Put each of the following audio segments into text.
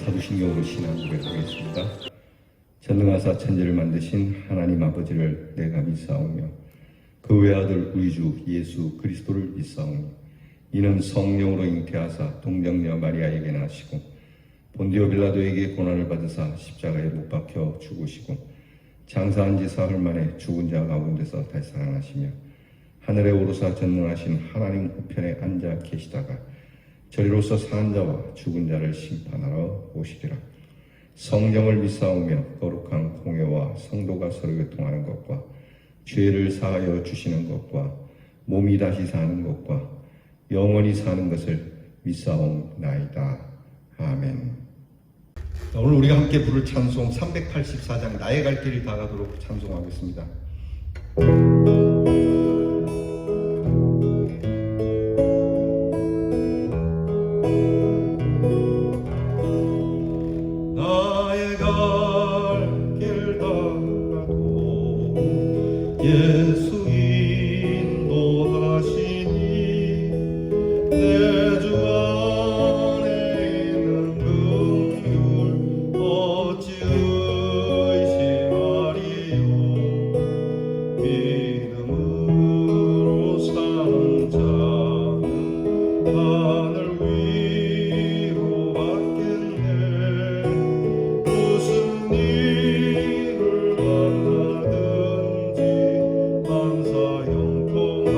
사도신경으로 신앙 고백하겠습니다. 전능하사 천지를 만드신 하나님 아버지를 내가 믿사오며 그 외아들 우리 주 예수 그리스도를 믿사오며 이는 성령으로 잉태하사 동정녀 마리아에게 나시고 본디오 빌라도에게 고난을 받으사 십자가에 못 박혀 죽으시고 장사한 지 사흘 만에 죽은 자 가운데서 다시 살아나시며 하늘에 오르사 전능하신 하나님 우편에 앉아 계시다가 저리로서 사는 자와 죽은 자를 심판하러 오시리라. 성령을 믿사오며 거룩한 공예와 성도가 서로 교통하는 것과 죄를 사하여 주시는 것과 몸이 다시 사는 것과 영원히 사는 것을 믿사옵나이다. 아멘. 오늘 우리가 함께 부를 찬송 384장 나의 갈 길을 다가도록 찬송하겠습니다. 나의 갈 길 다가도 예수 인도하시니 내 주 안에 있는 긍휼 어찌 의심하리요. 믿음으로 사는 자는 하늘 위로 받겠네. 무슨 일을 만나든지 만사 형통하리라.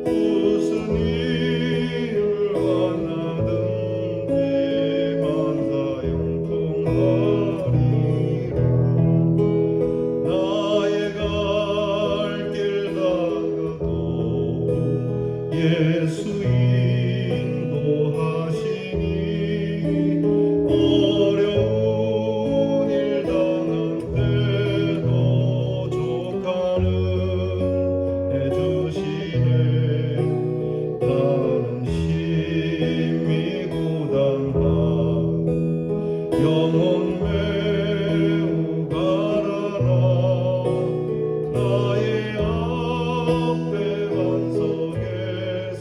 무슨 일을 만나든지 만사 형통하리라. 나의 갈 길 다가도 예수 인도하시니 어려운 일 당할 때도 족하는 해주시네. 나는 심히 고단한 영혼 매우 가라나. 나의 앞에 반석에서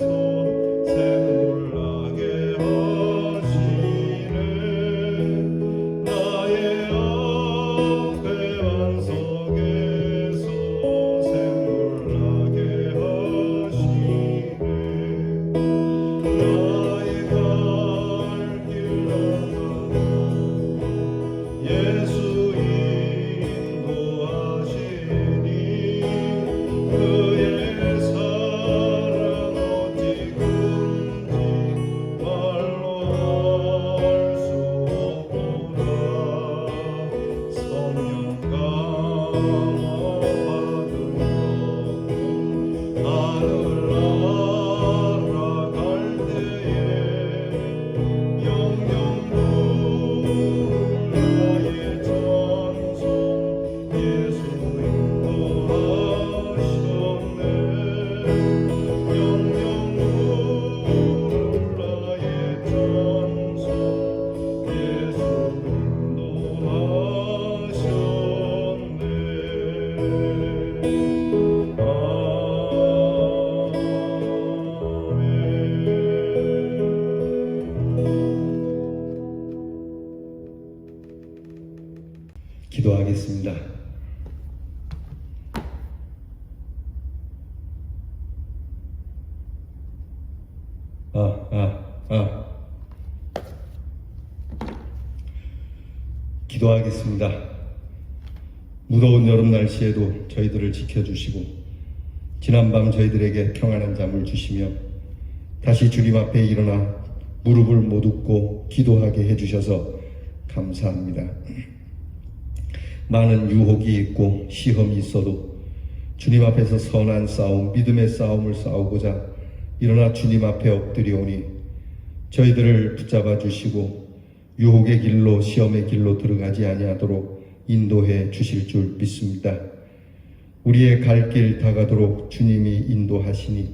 샘물나게 하시네. 나의 앞에 반석에서 샘물나게 하시네. 나의 갈 길 다가도 예수 인도하시니 그의 사랑 어찌 큰지 말로 할 수 없구나. 성령 감화 받으며 하늘 날아갈 때에 영영 부를 나의 찬송 예수 인도하셨네. 영영 부를 나의 찬송 예수 인도하셨네. 기도하겠습니다. 기도하겠습니다. 무더운 여름 날씨에도 저희들을 지켜주시고 지난밤 저희들에게 평안한 잠을 주시며 다시 주님 앞에 일어나 무릎을 못 꿇고 기도하게 해주셔서 감사합니다. 많은 유혹이 있고 시험이 있어도 주님 앞에서 선한 싸움, 믿음의 싸움을 싸우고자 일어나 주님 앞에 엎드려오니 저희들을 붙잡아 주시고 유혹의 길로 시험의 길로 들어가지 아니하도록 인도해 주실 줄 믿습니다. 우리의 갈 길 다가도록 주님이 인도하시니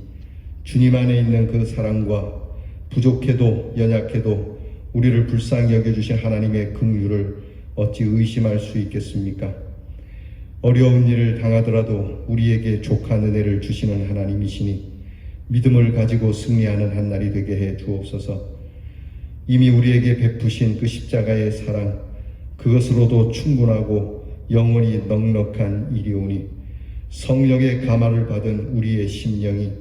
주님 안에 있는 그 사랑과 부족해도 연약해도 우리를 불쌍히 여겨주신 하나님의 긍휼을 어찌 의심할 수 있겠습니까? 어려운 일을 당하더라도 우리에게 족한 은혜를 주시는 하나님이시니 믿음을 가지고 승리하는 한 날이 되게 해 주옵소서. 이미 우리에게 베푸신 그 십자가의 사랑, 그것으로도 충분하고 영원히 넉넉한 일이오니 성령의 감화를 받은 우리의 심령이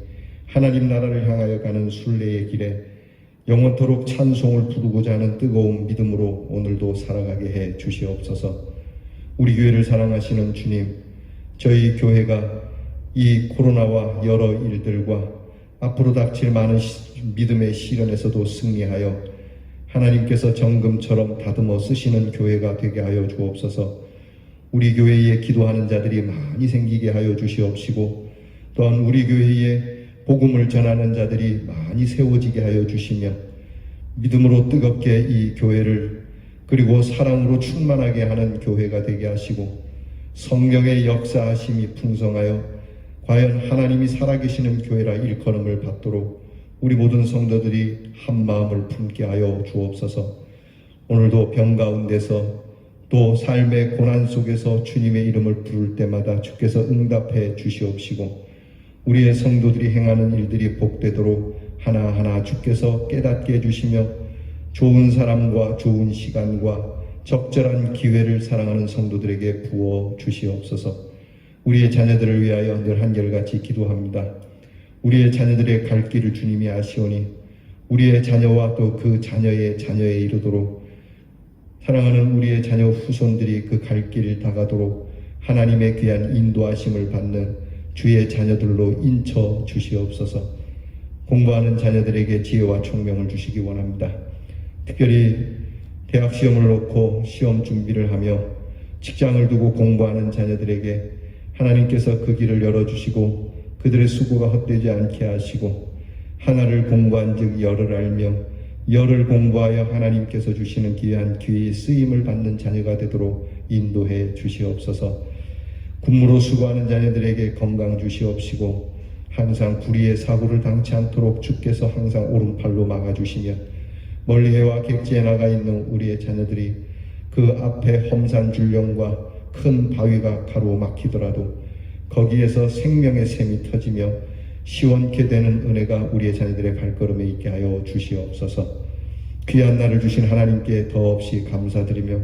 하나님 나라를 향하여 가는 순례의 길에 영원토록 찬송을 부르고자 하는 뜨거운 믿음으로 오늘도 살아가게 해 주시옵소서. 우리 교회를 사랑하시는 주님, 저희 교회가 이 코로나와 여러 일들과 앞으로 닥칠 많은 믿음의 시련에서도 승리하여 하나님께서 정금처럼 다듬어 쓰시는 교회가 되게 하여 주옵소서. 우리 교회에 기도하는 자들이 많이 생기게 하여 주시옵시고, 또한 우리 교회에 복음을 전하는 자들이 많이 세워지게 하여 주시며, 믿음으로 뜨겁게 이 교회를 그리고 사랑으로 충만하게 하는 교회가 되게 하시고, 성령의 역사하심이 풍성하여 과연 하나님이 살아계시는 교회라 일컬음을 받도록 우리 모든 성도들이 한 마음을 품게 하여 주옵소서. 오늘도 병 가운데서 또 삶의 고난 속에서 주님의 이름을 부를 때마다 주께서 응답해 주시옵시고, 우리의 성도들이 행하는 일들이 복되도록 하나하나 주께서 깨닫게 해주시며, 좋은 사람과 좋은 시간과 적절한 기회를 사랑하는 성도들에게 부어 주시옵소서. 우리의 자녀들을 위하여 늘 한결같이 기도합니다. 우리의 자녀들의 갈 길을 주님이 아시오니 우리의 자녀와 또 그 자녀의 자녀에 이르도록, 사랑하는 우리의 자녀 후손들이 그 갈 길을 다가도록 하나님의 귀한 인도하심을 받는 주의 자녀들로 인쳐 주시옵소서. 공부하는 자녀들에게 지혜와 총명을 주시기 원합니다. 특별히 대학 시험을 놓고 시험 준비를 하며 직장을 두고 공부하는 자녀들에게 하나님께서 그 길을 열어주시고 그들의 수고가 헛되지 않게 하시고, 하나를 공부한 즉 열을 알며 열을 공부하여 하나님께서 주시는 귀한 귀의 쓰임을 받는 자녀가 되도록 인도해 주시옵소서. 군무로 수고하는 자녀들에게 건강 주시옵시고, 항상 불의의 사고를 당치 않도록 주께서 항상 오른팔로 막아주시며, 멀리 해와 객지에 나가 있는 우리의 자녀들이 그 앞에 험산 줄령과 큰 바위가 가로막히더라도 거기에서 생명의 샘이 터지며 시원케 되는 은혜가 우리의 자녀들의 발걸음에 있게 하여 주시옵소서. 귀한 날을 주신 하나님께 더없이 감사드리며,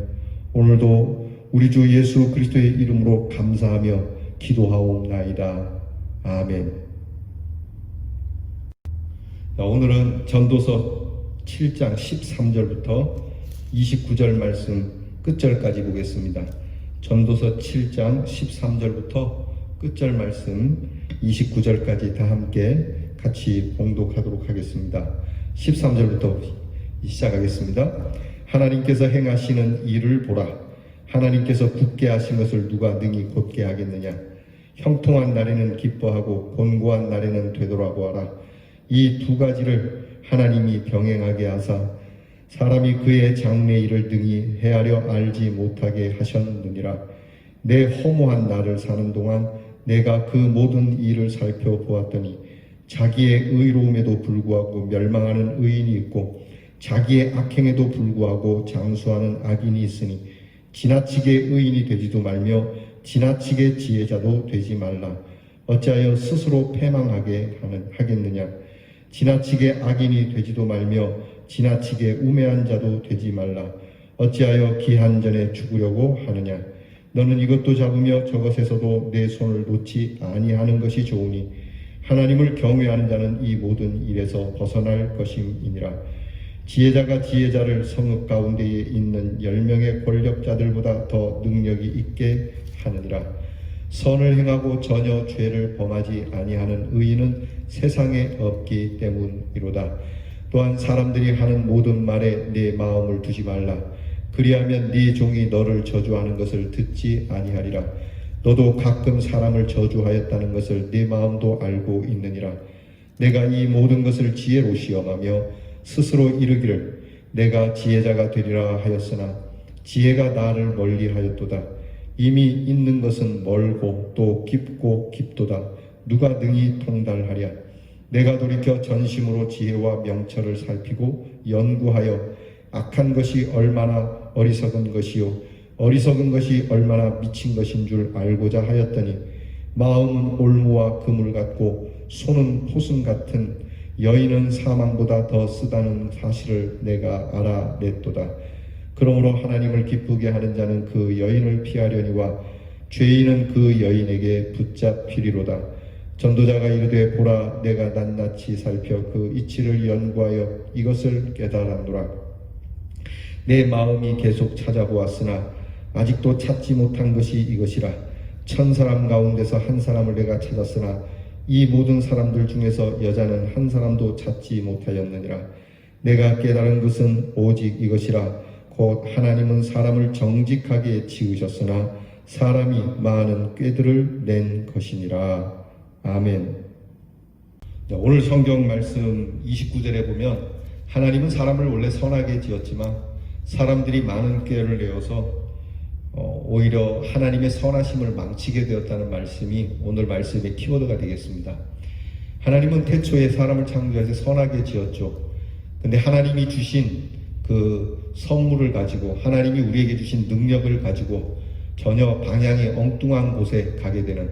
오늘도 우리 주 예수 그리스도의 이름으로 감사하며 기도하옵나이다. 아멘. 오늘은 전도서 7장 13절부터 29절 말씀 끝절까지 보겠습니다. 전도서 7장 13절부터 끝절 말씀 29절까지 다 함께 같이 봉독하도록 하겠습니다. 13절부터 시작하겠습니다. 하나님께서 행하시는 일을 보라. 하나님께서 굳게 하신 것을 누가 능히 곧게 하겠느냐. 형통한 날에는 기뻐하고 곤고한 날에는 되돌아보아라. 이 두 가지를 하나님이 병행하게 하사 사람이 그의 장래 일을 능히 헤아려 알지 못하게 하셨느니라. 내 허무한 날을 사는 동안 내가 그 모든 일을 살펴보았더니 자기의 의로움에도 불구하고 멸망하는 의인이 있고 자기의 악행에도 불구하고 장수하는 악인이 있으니 지나치게 의인이 되지도 말며 지나치게 지혜자도 되지 말라. 어찌하여 스스로 패망하게 하겠느냐. 지나치게 악인이 되지도 말며 지나치게 우매한 자도 되지 말라. 어찌하여 기한 전에 죽으려고 하느냐. 너는 이것도 잡으며 저것에서도 내 손을 놓지 아니하는 것이 좋으니 하나님을 경외하는 자는 이 모든 일에서 벗어날 것임이니라. 지혜자가 지혜자를 성읍 가운데에 있는 10명의 권력자들보다 더 능력이 있게 하느니라. 선을 행하고 전혀 죄를 범하지 아니하는 의인은 세상에 없기 때문이로다. 또한 사람들이 하는 모든 말에 네 마음을 두지 말라. 그리하면 네 종이 너를 저주하는 것을 듣지 아니하리라. 너도 가끔 사람을 저주하였다는 것을 네 마음도 알고 있느니라. 내가 이 모든 것을 지혜로 시험하며 스스로 이르기를 내가 지혜자가 되리라 하였으나 지혜가 나를 멀리하였도다. 이미 있는 것은 멀고 또 깊고 깊도다. 누가 능히 통달하랴. 내가 돌이켜 전심으로 지혜와 명철을 살피고 연구하여 악한 것이 얼마나 어리석은 것이요 어리석은 것이 얼마나 미친 것인 줄 알고자 하였더니 마음은 올무와 그물 같고 손은 호순 같은 여인은 사망보다 더 쓰다는 사실을 내가 알아냈도다. 그러므로 하나님을 기쁘게 하는 자는 그 여인을 피하려니와 죄인은 그 여인에게 붙잡히리로다. 전도자가 이르되 보라 내가 낱낱이 살펴 그 이치를 연구하여 이것을 깨달았노라. 내 마음이 계속 찾아보았으나 아직도 찾지 못한 것이 이것이라. 1000사람 가운데서 한 사람을 내가 찾았으나 이 모든 사람들 중에서 여자는 한 사람도 찾지 못하였느니라. 내가 깨달은 것은 오직 이것이라. 곧 하나님은 사람을 정직하게 지으셨으나 사람이 많은 꾀들을 낸 것이니라. 아멘. 오늘 성경 말씀 29절에 보면 하나님은 사람을 원래 선하게 지었지만 사람들이 많은 꾀를 내어서 오히려 하나님의 선하심을 망치게 되었다는 말씀이 오늘 말씀의 키워드가 되겠습니다. 하나님은 태초에 사람을 창조해서 선하게 지었죠. 근데 하나님이 주신 그 선물을 가지고 하나님이 우리에게 주신 능력을 가지고 전혀 방향이 엉뚱한 곳에 가게 되는,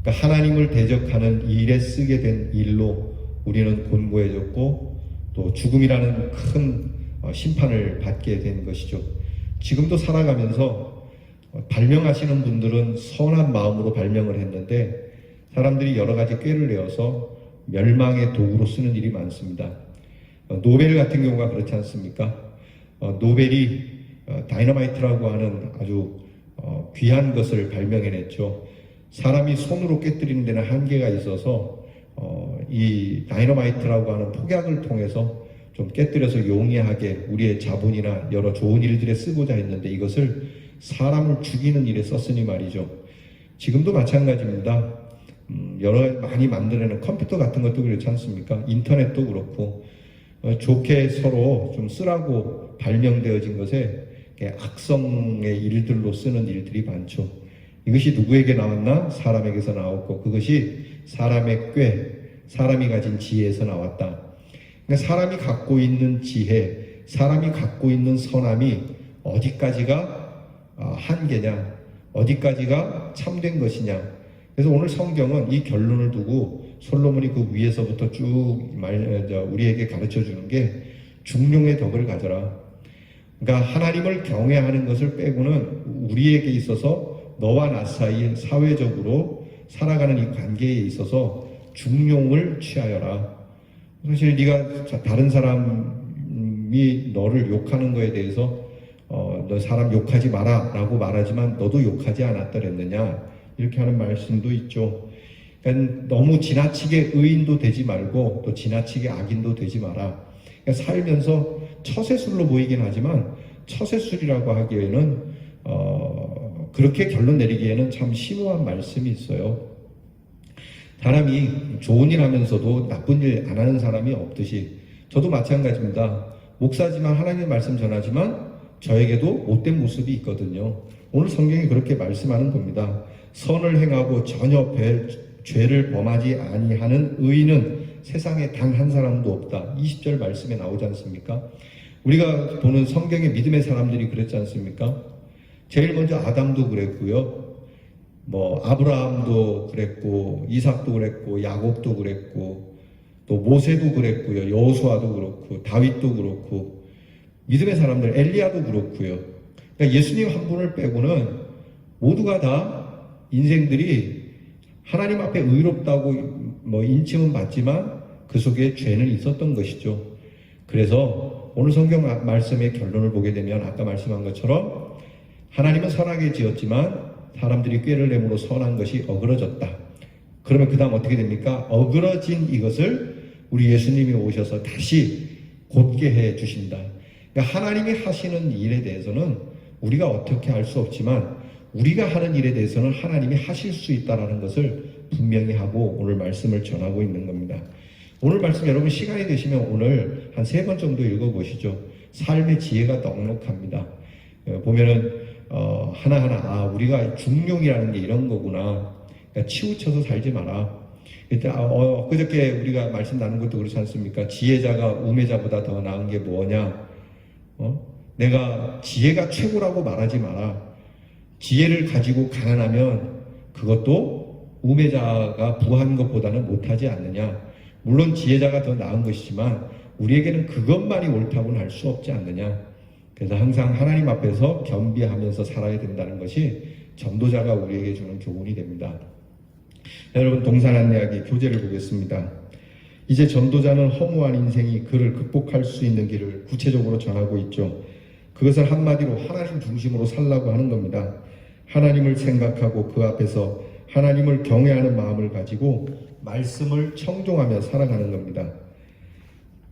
그러니까 하나님을 대적하는 일에 쓰게 된 일로 우리는 곤고해졌고 또 죽음이라는 큰 심판을 받게 된 것이죠. 지금도 살아가면서 발명하시는 분들은 선한 마음으로 발명을 했는데 사람들이 여러 가지 꾀를 내어서 멸망의 도구로 쓰는 일이 많습니다. 노벨 같은 경우가 그렇지 않습니까? 노벨이 다이너마이트라고 하는 아주 귀한 것을 발명해냈죠. 사람이 손으로 깨뜨리는 데는 한계가 있어서 이 다이너마이트라고 하는 폭약을 통해서 좀 깨뜨려서 용이하게 우리의 자본이나 여러 좋은 일들에 쓰고자 했는데 이것을 사람을 죽이는 일에 썼으니 말이죠. 지금도 마찬가지입니다. 여러 가지 많이 만들어내는 컴퓨터 같은 것도 그렇지 않습니까? 인터넷도 그렇고 좋게 서로 좀 쓰라고 발명되어진 것에 악성의 일들로 쓰는 일들이 많죠. 이것이 누구에게 나왔나? 사람에게서 나왔고 그것이 사람의 꾀, 사람이 가진 지혜에서 나왔다. 그러니까 사람이 갖고 있는 지혜, 사람이 갖고 있는 선함이 어디까지가 한계냐, 어디까지가 참된 것이냐. 그래서 오늘 성경은 이 결론을 두고 솔로몬이 그 위에서부터 쭉 우리에게 가르쳐 주는 게 중용의 덕을 가져라. 그러니까 하나님을 경외하는 것을 빼고는 우리에게 있어서 너와 나 사이 사회적으로 살아가는 이 관계에 있어서 중용을 취하여라. 사실 네가 다른 사람이 너를 욕하는 거에 대해서 너 사람 욕하지 마라 라고 말하지만 너도 욕하지 않았더랬느냐 이렇게 하는 말씀도 있죠. 그러니까 너무 지나치게 의인도 되지 말고 또 지나치게 악인도 되지 마라. 그러니까 살면서 처세술로 보이긴 하지만 처세술이라고 하기에는 그렇게 결론 내리기에는 참 심오한 말씀이 있어요. 사람이 좋은 일 하면서도 나쁜 일 안 하는 사람이 없듯이 저도 마찬가지입니다. 목사지만 하나님의 말씀 전하지만 저에게도 못된 모습이 있거든요. 오늘 성경이 그렇게 말씀하는 겁니다. 선을 행하고 전혀 죄를 범하지 아니하는 의인은 세상에 단 한 사람도 없다. 20절 말씀에 나오지 않습니까? 우리가 보는 성경의 믿음의 사람들이 그랬지 않습니까? 제일 먼저 아담도 그랬고요. 아브라함도 그랬고, 이삭도 그랬고, 야곱도 그랬고, 또 모세도 그랬고요. 여호수아도 그렇고, 다윗도 그렇고, 믿음의 사람들, 엘리야도 그렇고요. 그러니까 예수님 한 분을 빼고는 모두가 다 인생들이 하나님 앞에 의롭다고 인칭은 받지만 그 속에 죄는 있었던 것이죠. 그래서 오늘 성경 말씀의 결론을 보게 되면 아까 말씀한 것처럼 하나님은 선하게 지었지만 사람들이 꾀를 내므로 선한 것이 어그러졌다. 그러면 그 다음 어떻게 됩니까? 어그러진 이것을 우리 예수님이 오셔서 다시 곧게 해 주신다. 그러니까 하나님이 하시는 일에 대해서는 우리가 어떻게 할 수 없지만 우리가 하는 일에 대해서는 하나님이 하실 수 있다는 것을 분명히 하고 오늘 말씀을 전하고 있는 겁니다. 오늘 말씀 여러분 시간이 되시면 오늘 한 3번 정도 읽어보시죠. 삶의 지혜가 넉넉합니다. 보면은 하나하나 우리가 중용이라는 게 이런 거구나. 그러니까 치우쳐서 살지 마라. 일단 그저께 우리가 말씀 나눈 것도 그렇지 않습니까? 지혜자가 우매자보다 더 나은 게 뭐냐? 내가 지혜가 최고라고 말하지 마라. 지혜를 가지고 가난하면 그것도 우매자가 부한 것보다는 못하지 않느냐. 물론 지혜자가 더 나은 것이지만 우리에게는 그것만이 옳다고는 할 수 없지 않느냐. 그래서 항상 하나님 앞에서 겸비하면서 살아야 된다는 것이 전도자가 우리에게 주는 교훈이 됩니다. 여러분, 동산 안내하기 교재를 보겠습니다. 이제 전도자는 허무한 인생이 그를 극복할 수 있는 길을 구체적으로 전하고 있죠. 그것을 한마디로 하나님 중심으로 살라고 하는 겁니다. 하나님을 생각하고 그 앞에서 하나님을 경외하는 마음을 가지고 말씀을 청종하며 살아가는 겁니다.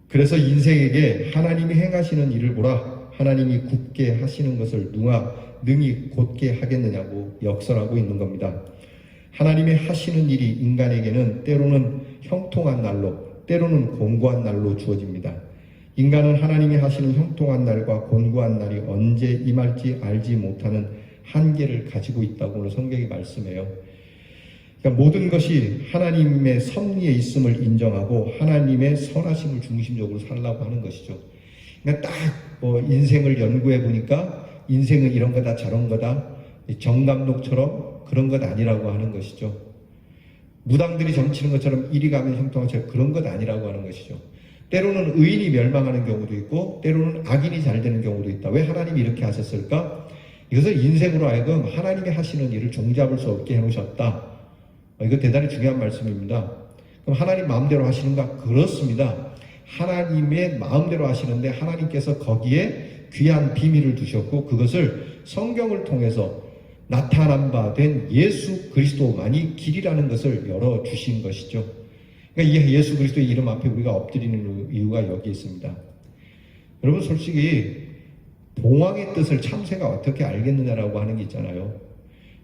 그래서 인생에게 하나님이 행하시는 일을 보라. 하나님이 굳게 하시는 것을 누가 능히 곧게 하겠느냐고 역설하고 있는 겁니다. 하나님이 하시는 일이 인간에게는 때로는 형통한 날로, 때로는 곤고한 날로 주어집니다. 인간은 하나님이 하시는 형통한 날과 곤고한 날이 언제 임할지 알지 못하는 한계를 가지고 있다고 오늘 성경이 말씀해요. 그러니까 모든 것이 하나님의 섭리에 있음을 인정하고 하나님의 선하심을 중심적으로 살라고 하는 것이죠. 그러니까 딱 인생을 연구해 보니까 인생은 이런 거다 저런 거다, 정감독처럼 그런 것 아니라고 하는 것이죠. 무당들이 점치는 것처럼 이리 가면 형통한 그런 것 아니라고 하는 것이죠. 때로는 의인이 멸망하는 경우도 있고 때로는 악인이 잘 되는 경우도 있다. 왜 하나님이 이렇게 하셨을까? 이것을 인생으로 하여금 하나님이 하시는 일을 종잡을 수 없게 해놓으셨다. 이거 대단히 중요한 말씀입니다. 그럼 하나님 마음대로 하시는가? 그렇습니다. 하나님의 마음대로 하시는데 하나님께서 거기에 귀한 비밀을 두셨고 그것을 성경을 통해서 나타난 바 된 예수 그리스도만이 길이라는 것을 열어주신 것이죠. 그러니까 이 예수 그리스도의 이름 앞에 우리가 엎드리는 이유가 여기 있습니다. 여러분, 솔직히 봉황의 뜻을 참새가 어떻게 알겠느냐라고 하는 게 있잖아요.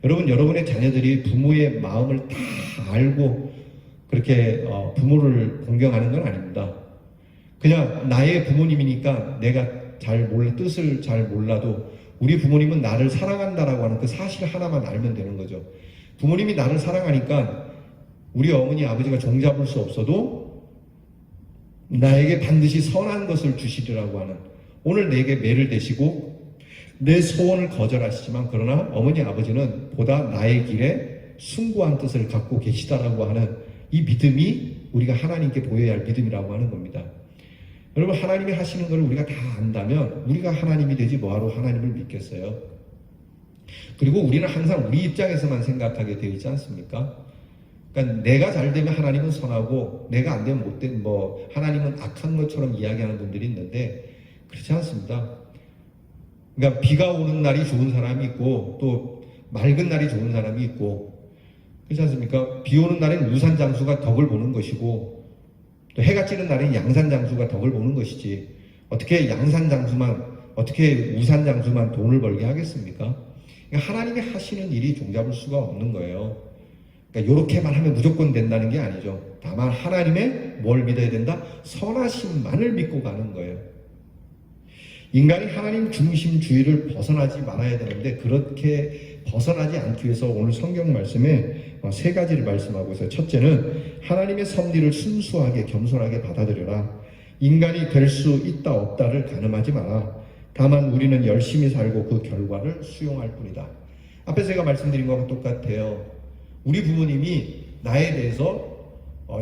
여러분, 여러분의 자녀들이 부모의 마음을 다 알고 그렇게 부모를 공경하는 건 아닙니다. 그냥 나의 부모님이니까 내가 뜻을 잘 몰라도 우리 부모님은 나를 사랑한다라고 하는 그 사실 하나만 알면 되는 거죠. 부모님이 나를 사랑하니까 우리 어머니 아버지가 종잡을 수 없어도 나에게 반드시 선한 것을 주시리라고 하는, 오늘 내게 매를 대시고 내 소원을 거절하시지만 그러나 어머니 아버지는 보다 나의 길에 숭고한 뜻을 갖고 계시다라고 하는 이 믿음이 우리가 하나님께 보여야 할 믿음이라고 하는 겁니다. 여러분, 하나님이 하시는 걸 우리가 다 안다면 우리가 하나님이 되지 뭐하러 하나님을 믿겠어요? 그리고 우리는 항상 우리 입장에서만 생각하게 되어 있지 않습니까? 그러니까 내가 잘 되면 하나님은 선하고 내가 안 되면 못된 하나님은 악한 것처럼 이야기하는 분들이 있는데 그렇지 않습니다. 그러니까 비가 오는 날이 좋은 사람이 있고 또 맑은 날이 좋은 사람이 있고 그렇지 않습니까? 비 오는 날엔 우산 장수가 덕을 보는 것이고 또 해가 찌는 날엔 양산 장수가 덕을 보는 것이지 어떻게 어떻게 우산 장수만 돈을 벌게 하겠습니까? 그러니까 하나님이 하시는 일이 종잡을 수가 없는 거예요. 그러니까 이렇게만 하면 무조건 된다는 게 아니죠. 다만 하나님의 뭘 믿어야 된다? 선하심만을 믿고 가는 거예요. 인간이 하나님 중심주의를 벗어나지 말아야 되는데 그렇게 벗어나지 않기 위해서 오늘 성경 말씀에 세 가지를 말씀하고 있어요. 첫째는 하나님의 섭리를 순수하게 겸손하게 받아들여라. 인간이 될 수 있다 없다를 가늠하지 마라. 다만 우리는 열심히 살고 그 결과를 수용할 뿐이다. 앞에서 제가 말씀드린 것과 똑같아요. 우리 부모님이 나에 대해서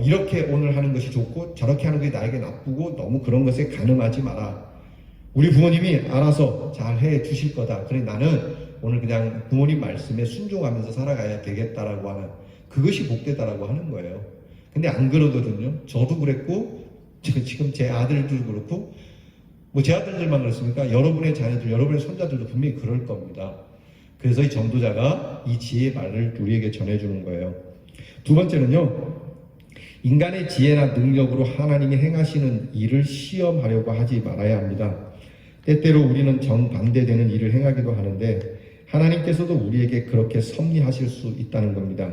이렇게 오늘 하는 것이 좋고 저렇게 하는 것이 나에게 나쁘고 너무 그런 것에 가늠하지 마라. 우리 부모님이 알아서 잘 해 주실 거다. 그래 나는 오늘 그냥 부모님 말씀에 순종하면서 살아가야 되겠다라고 하는 그것이 복되다라고 하는 거예요. 근데 안 그러거든요. 저도 그랬고 지금 제 아들들도 그렇고 제 아들들만 그렇습니까? 여러분의 자녀들, 여러분의 손자들도 분명히 그럴 겁니다. 그래서 이 전도자가 이 지혜의 말을 우리에게 전해주는 거예요. 두 번째는요, 인간의 지혜나 능력으로 하나님이 행하시는 일을 시험하려고 하지 말아야 합니다. 때때로 우리는 정반대되는 일을 행하기도 하는데 하나님께서도 우리에게 그렇게 섭리하실 수 있다는 겁니다.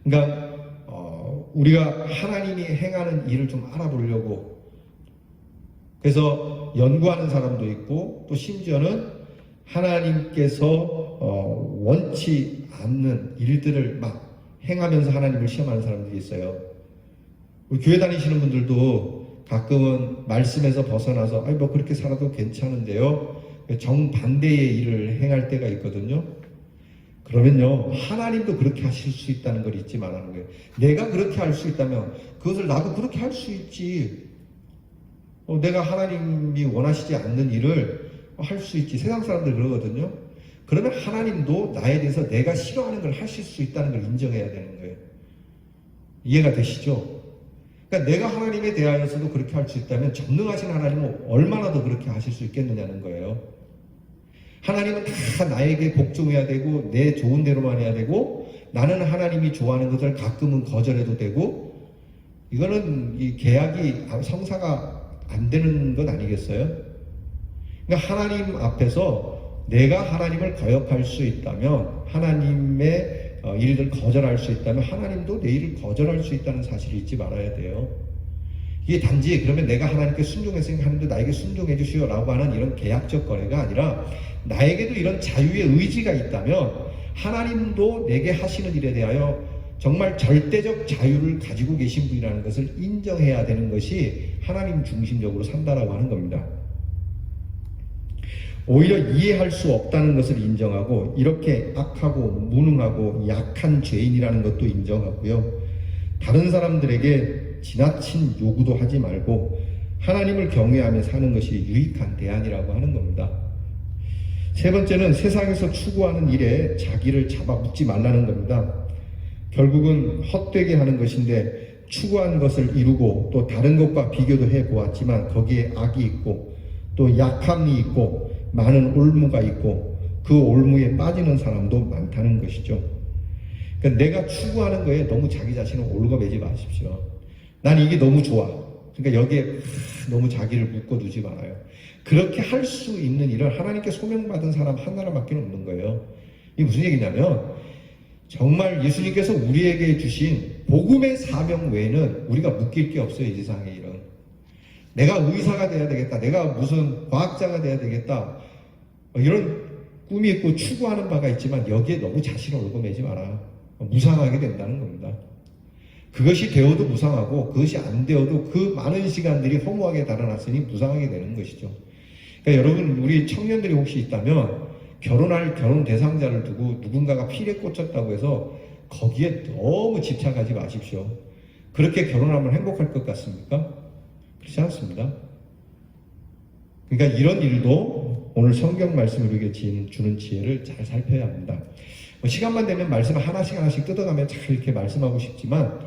그러니까 우리가 하나님이 행하는 일을 좀 알아보려고 그래서 연구하는 사람도 있고 또 심지어는 하나님께서 원치 않는 일들을 막 행하면서 하나님을 시험하는 사람들이 있어요. 우리 교회 다니시는 분들도 가끔은 말씀에서 벗어나서 그렇게 살아도 괜찮은데요, 정반대의 일을 행할 때가 있거든요. 그러면요, 하나님도 그렇게 하실 수 있다는 걸 잊지 말라는 거예요. 내가 그렇게 할 수 있다면 그것을 나도 그렇게 할 수 있지. 내가 하나님이 원하시지 않는 일을 할 수 있지. 세상 사람들 그러거든요. 그러면 하나님도 나에 대해서 내가 싫어하는 걸 하실 수 있다는 걸 인정해야 되는 거예요. 이해가 되시죠? 그러니까 내가 하나님에 대하여서도 그렇게 할 수 있다면 전능하신 하나님은 얼마나 더 그렇게 하실 수 있겠느냐는 거예요. 하나님은 다 나에게 복종해야 되고 내 좋은 대로만 해야 되고 나는 하나님이 좋아하는 것을 가끔은 거절해도 되고 이거는 이 계약이 성사가 안 되는 것 아니겠어요? 그러니까 하나님 앞에서 내가 하나님을 거역할 수 있다면 하나님의 일을 거절할 수 있다면 하나님도 내 일을 거절할 수 있다는 사실을 잊지 말아야 돼요. 이게 단지 그러면 내가 하나님께 순종했으니까 하나님도 나에게 순종해 주시오 라고 하는 이런 계약적 거래가 아니라 나에게도 이런 자유의 의지가 있다면 하나님도 내게 하시는 일에 대하여 정말 절대적 자유를 가지고 계신 분이라는 것을 인정해야 되는 것이 하나님 중심적으로 산다라고 하는 겁니다. 오히려 이해할 수 없다는 것을 인정하고 이렇게 악하고 무능하고 약한 죄인이라는 것도 인정하고요. 다른 사람들에게 지나친 요구도 하지 말고 하나님을 경외하며 사는 것이 유익한 대안이라고 하는 겁니다. 세 번째는 세상에서 추구하는 일에 자기를 잡아먹지 말라는 겁니다. 결국은 헛되게 하는 것인데 추구한 것을 이루고 또 다른 것과 비교도 해보았지만 거기에 악이 있고 또 약함이 있고 많은 올무가 있고 그 올무에 빠지는 사람도 많다는 것이죠. 그러니까 내가 추구하는 거에 너무 자기 자신을 올거매지 마십시오. 난 이게 너무 좋아. 그러니까 여기에 너무 자기를 묶어두지 말아요. 그렇게 할 수 있는 일을 하나님께 소명받은 사람 하나밖에 없는 거예요. 이게 무슨 얘기냐면 정말 예수님께서 우리에게 주신 복음의 사명 외에는 우리가 묶일 게 없어요. 이 세상의 일은. 내가 의사가 돼야 되겠다. 내가 무슨 과학자가 돼야 되겠다. 이런 꿈이 있고 추구하는 바가 있지만 여기에 너무 자신을 올거매지 마라. 무상하게 된다는 겁니다. 그것이 되어도 무상하고 그것이 안 되어도 그 많은 시간들이 허무하게 달아났으니 무상하게 되는 것이죠. 그러니까 여러분 우리 청년들이 혹시 있다면 결혼할 결혼 대상자를 두고 누군가가 필에 꽂혔다고 해서 거기에 너무 집착하지 마십시오. 그렇게 결혼하면 행복할 것 같습니까? 그렇지 않습니다. 그러니까 이런 일도 오늘 성경 말씀을 우리에게 주는 지혜를 잘 살펴야 합니다. 시간만 되면 말씀을 하나씩 뜯어가며 잘 이렇게 말씀하고 싶지만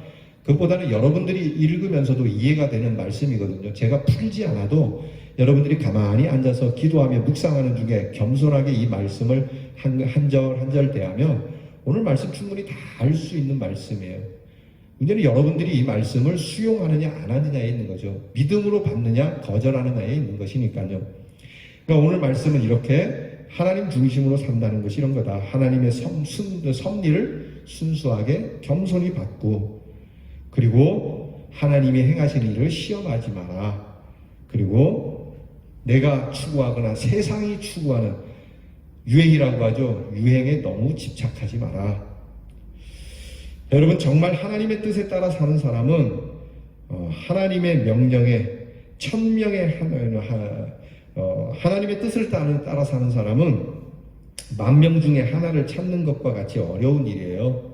그것보다는 여러분들이 읽으면서도 이해가 되는 말씀이거든요. 제가 풀지 않아도 여러분들이 가만히 앉아서 기도하며 묵상하는 중에 겸손하게 이 말씀을 한 절 한 절 대하면 오늘 말씀 충분히 다 알 수 있는 말씀이에요. 문제는 여러분들이 이 말씀을 수용하느냐 안 하느냐에 있는 거죠. 믿음으로 받느냐 거절하느냐에 있는 것이니까요. 그러니까 오늘 말씀은 이렇게 하나님 중심으로 산다는 것이 이런 거다. 하나님의 섭리를 순수하게 겸손히 받고 그리고 하나님이 행하신 일을 시험하지 마라. 그리고 내가 추구하거나 세상이 추구하는 유행이라고 하죠. 유행에 너무 집착하지 마라. 여러분 정말 하나님의 뜻에 따라 사는 사람은 하나님의 명령에 천명의 하나님의 뜻을 따라 사는 사람은 만명 중에 하나를 찾는 것과 같이 어려운 일이에요.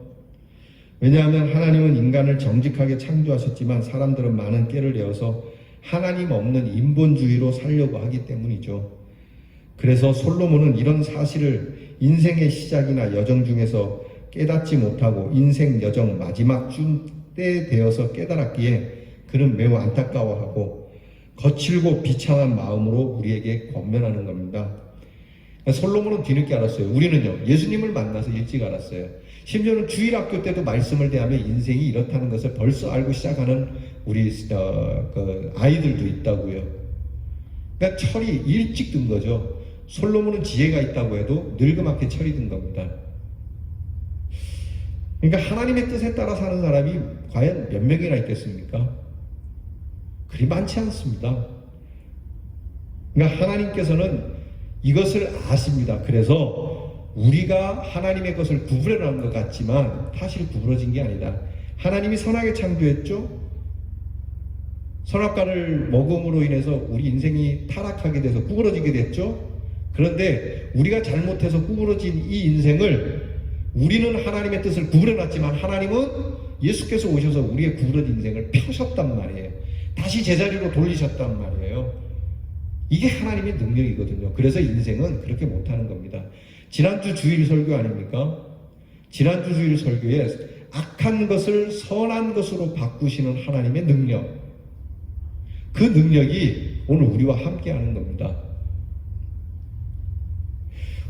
왜냐하면 하나님은 인간을 정직하게 창조하셨지만 사람들은 많은 꾀를 내어서 하나님 없는 인본주의로 살려고 하기 때문이죠. 그래서 솔로몬은 이런 사실을 인생의 시작이나 여정 중에서 깨닫지 못하고 인생 여정 마지막 때에 되어서 깨달았기에 그는 매우 안타까워하고 거칠고 비참한 마음으로 우리에게 권면하는 겁니다. 솔로몬은 뒤늦게 알았어요. 우리는요 예수님을 만나서 일찍 알았어요. 심지어는 주일학교 때도 말씀을 대하며 인생이 이렇다는 것을 벌써 알고 시작하는 우리 아이들도 있다고요. 그러니까 철이 일찍 든 거죠. 솔로몬은 지혜가 있다고 해도 늙음하게 철이 든 겁니다. 그러니까 하나님의 뜻에 따라 사는 사람이 과연 몇 명이나 있겠습니까? 그리 많지 않습니다. 그러니까 하나님께서는 이것을 아십니다. 그래서 우리가 하나님의 것을 구부려는 것 같지만 사실 구부러진 게 아니다. 하나님이 선하게 창조했죠. 선악과를 먹음으로 인해서 우리 인생이 타락하게 돼서 구부러지게 됐죠. 그런데 우리가 잘못해서 구부러진 이 인생을 우리는 하나님의 뜻을 구부려놨지만 하나님은 예수께서 오셔서 우리의 구부러진 인생을 펴셨단 말이에요. 다시 제자리로 돌리셨단 말이에요. 이게 하나님의 능력이거든요. 그래서 인생은 그렇게 못하는 겁니다. 지난주 주일 설교 아닙니까? 지난주 주일 설교에 악한 것을 선한 것으로 바꾸시는 하나님의 능력, 그 능력이 오늘 우리와 함께하는 겁니다.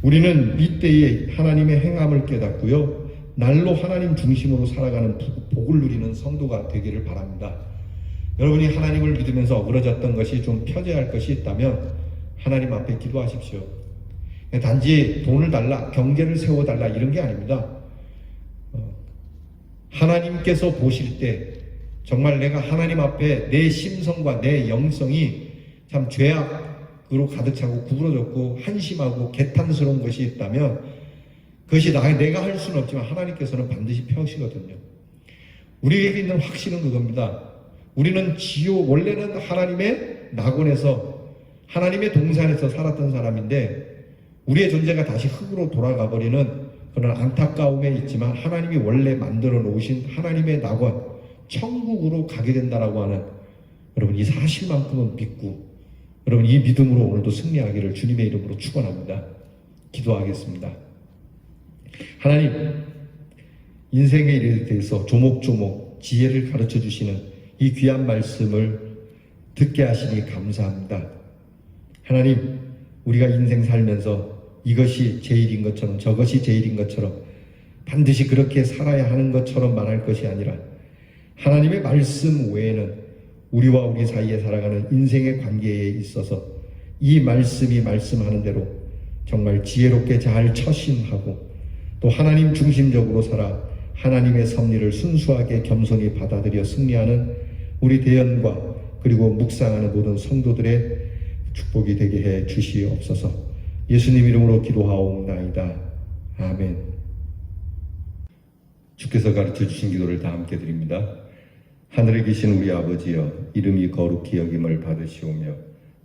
우리는 이때에 하나님의 행함을 깨닫고요, 날로 하나님 중심으로 살아가는 복을 누리는 성도가 되기를 바랍니다. 여러분이 하나님을 믿으면서 어그러졌던 것이 좀 펴져야 할 것이 있다면 하나님 앞에 기도하십시오. 단지 돈을 달라, 경제를 세워달라 이런 게 아닙니다. 하나님께서 보실 때 정말 내가 하나님 앞에 내 심성과 내 영성이 참 죄악으로 가득 차고 구부러졌고 한심하고 개탄스러운 것이 있다면 그것이 내가 할 수는 없지만 하나님께서는 반드시 펴시거든요. 우리에게 있는 확신은 그겁니다. 우리는 원래는 하나님의 낙원에서 하나님의 동산에서 살았던 사람인데 우리의 존재가 다시 흙으로 돌아가 버리는 그런 안타까움에 있지만 하나님이 원래 만들어 놓으신 하나님의 낙원, 천국으로 가게 된다라고 하는 여러분 이 사실만큼은 믿고 여러분 이 믿음으로 오늘도 승리하기를 주님의 이름으로 축원합니다. 기도하겠습니다. 하나님, 인생의 일에 대해서 조목조목 지혜를 가르쳐 주시는 이 귀한 말씀을 듣게 하시니 감사합니다. 하나님, 우리가 인생 살면서 이것이 제일인 것처럼 저것이 제일인 것처럼 반드시 그렇게 살아야 하는 것처럼 말할 것이 아니라 하나님의 말씀 외에는 우리와 우리 사이에 살아가는 인생의 관계에 있어서 이 말씀이 말씀하는 대로 정말 지혜롭게 잘 처신하고 또 하나님 중심적으로 살아 하나님의 섭리를 순수하게 겸손히 받아들여 승리하는 우리 대연과 그리고 묵상하는 모든 성도들의 축복이 되게 해 주시옵소서. 예수님 이름으로 기도하옵나이다. 아멘. 주께서 가르쳐 주신 기도를 다 함께 드립니다. 하늘에 계신 우리 아버지여, 이름이 거룩히 여김을 받으시오며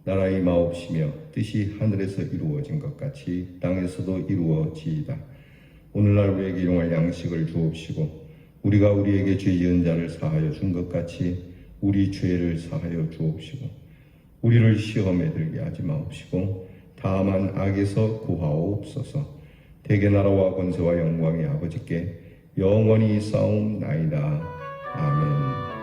나라의 마옵시며 뜻이 하늘에서 이루어진 것 같이 땅에서도 이루어지이다. 오늘날 우리에게 일용할 양식을 주옵시고 우리가 우리에게 죄 지은 자를 사하여 준 것 같이 우리 죄를 사하여 주옵시고 우리를 시험에 들게 하지 마옵시고 다만 악에서 구하옵소서. 대개 나라와 권세와 영광이 아버지께 영원히 싸움나이다. 아멘.